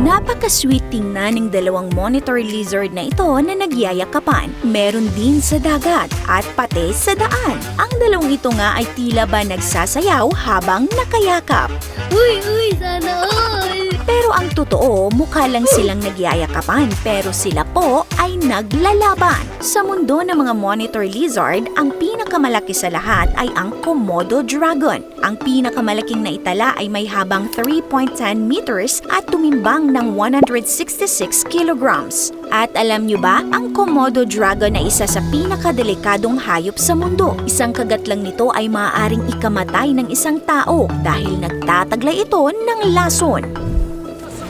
Napaka-sweet tingnan ng dalawang monitor lizard na ito na nagyayakapan. Meron din sa dagat at pati sa daan. Ang dalawang ito nga ay tila ba nagsasayaw habang nakayakap. Uy, sana all! Pero ang totoo, mukha lang silang nagyayakapan pero sila po ay naglalaban. Sa mundo ng mga monitor lizard, ang pinakamalaki sa lahat ay ang Komodo dragon. Ang pinakamalaking naitala ay may habang 3.10 meters at tumimbang ng 166 kilograms. At alam nyo ba, ang Komodo dragon ay isa sa pinakadelikadong hayop sa mundo. Isang kagat lang nito ay maaaring ikamatay ng isang tao dahil nagtataglay ito ng lason.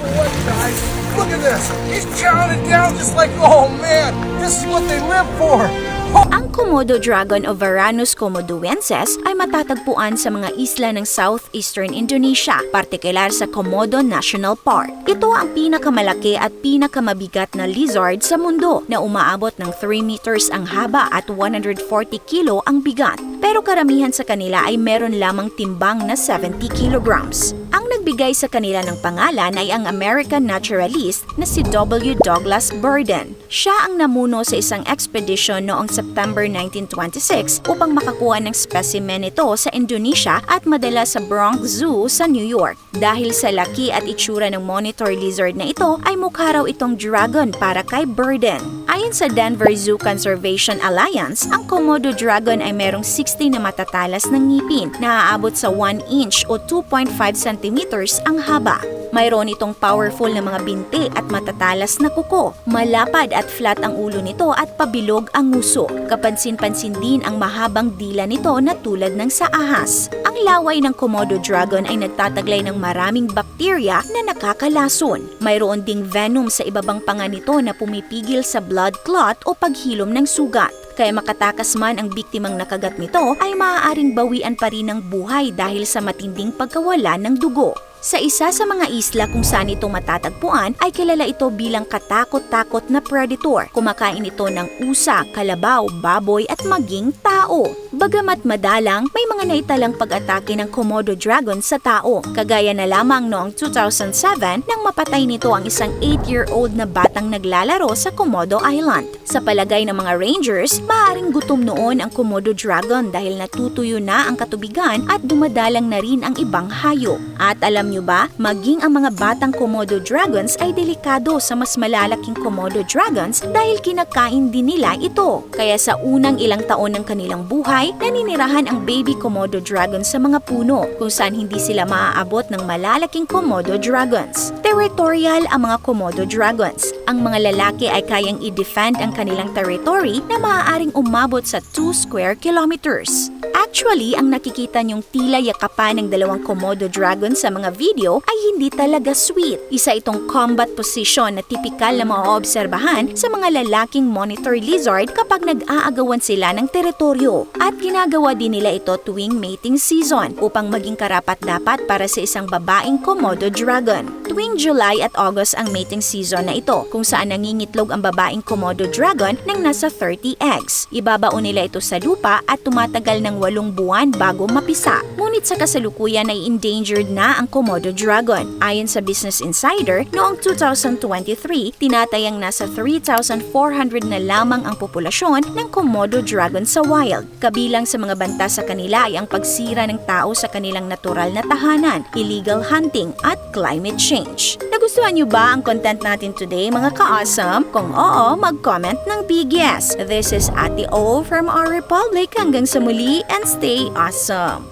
What, guys? Look at this! He's chowing it down just like, oh man, this is what they live for! Ang Komodo dragon o Varanus komodoensis ay matatagpuan sa mga isla ng southeastern Indonesia, partikular sa Komodo National Park. Ito ang pinakamalaki at pinakamabigat na lizard sa mundo na umaabot ng 3 meters ang haba at 140 kilo ang bigat. Pero karamihan sa kanila ay meron lamang timbang na 70 kilograms. Ang nagbigay sa kanila ng pangalan ay ang American naturalist na si W. Douglas Burden. Siya ang namuno sa isang expedition noong September 1926 upang makakuha ng specimen nito sa Indonesia at madala sa Bronx Zoo sa New York. Dahil sa laki at itsura ng monitor lizard na ito ay mukha raw itong dragon para kay Burden. Ayon sa Denver Zoo Conservation Alliance, ang Komodo dragon ay merong 60 na matatalas ng ngipin na aabot sa 1 inch o 2.5 centimeters ang haba. Mayroon itong powerful na mga binti at matatalas na kuko. Malapad at flat ang ulo nito at pabilog ang nguso. Kapansin-pansin din ang mahabang dila nito na tulad ng sa ahas. Ang laway ng Komodo dragon ay nagtataglay ng maraming bakterya na nakakalason. Mayroon ding venom sa ibabang panga nito na pumipigil sa blood clot o paghilom ng sugat. Kaya makatakas man ang biktimang nakagat nito ay maaaring bawian pa rin ng buhay dahil sa matinding pagkawala ng dugo. Sa isa sa mga isla kung saan ito matatagpuan ay kilala ito bilang katakot-takot na predator. Kumakain ito ng usa, kalabaw, baboy at maging tao. Bagamat madalang, may mga naitalang pag-atake ng Komodo dragon sa tao. Kagaya na lamang noong 2007 nang mapatay nito ang isang 8-year-old na batang naglalaro sa Komodo Island. Sa palagay ng mga rangers, maaaring gutom noon ang Komodo dragon dahil natutuyo na ang katubigan at dumadalang na rin ang ibang hayop. At alam nyo ba, maging ang mga batang Komodo dragons ay delikado sa mas malalaking Komodo dragons dahil kinakain din nila ito. Kaya sa unang ilang taon ng kanilang buhay, naninirahan ang baby Komodo dragons sa mga puno kung saan hindi sila maaabot ng malalaking Komodo dragons. Territorial ang mga Komodo dragons. Ang mga lalaki ay kayang i-defend ang kanilang territory na maaaring umabot sa 2 square kilometers. Actually, ang nakikita niyong tila yakapan ng dalawang Komodo dragon sa mga video ay hindi talaga sweet. Isa itong combat position na tipikal na maoobserbahan sa mga lalaking monitor lizard kapag nag-aagawan sila ng teritoryo. At ginagawa din nila ito tuwing mating season upang maging karapat-dapat para sa isang babaeng Komodo dragon. Tuwing July at August ang mating season na ito kung saan nangingitlog ang babaeng Komodo dragon ng nasa 30 eggs. Ibabaon nila ito sa lupa at tumatagal ng 8 buwan bago mapisa. Ngunit sa kasalukuyan ay endangered na ang Komodo dragon. Ayon sa Business Insider, noong 2023, tinatayang nasa 3,400 na lamang ang populasyon ng Komodo dragon sa wild. Kabilang sa mga banta sa kanila ay ang pagsira ng tao sa kanilang natural na tahanan, illegal hunting at climate change. Nagustuhan niyo ba ang content natin today mga ka-awesome? Kung oo, mag-comment ng big yes. This is Ate O from our Republic. Hanggang sa muli and stay awesome!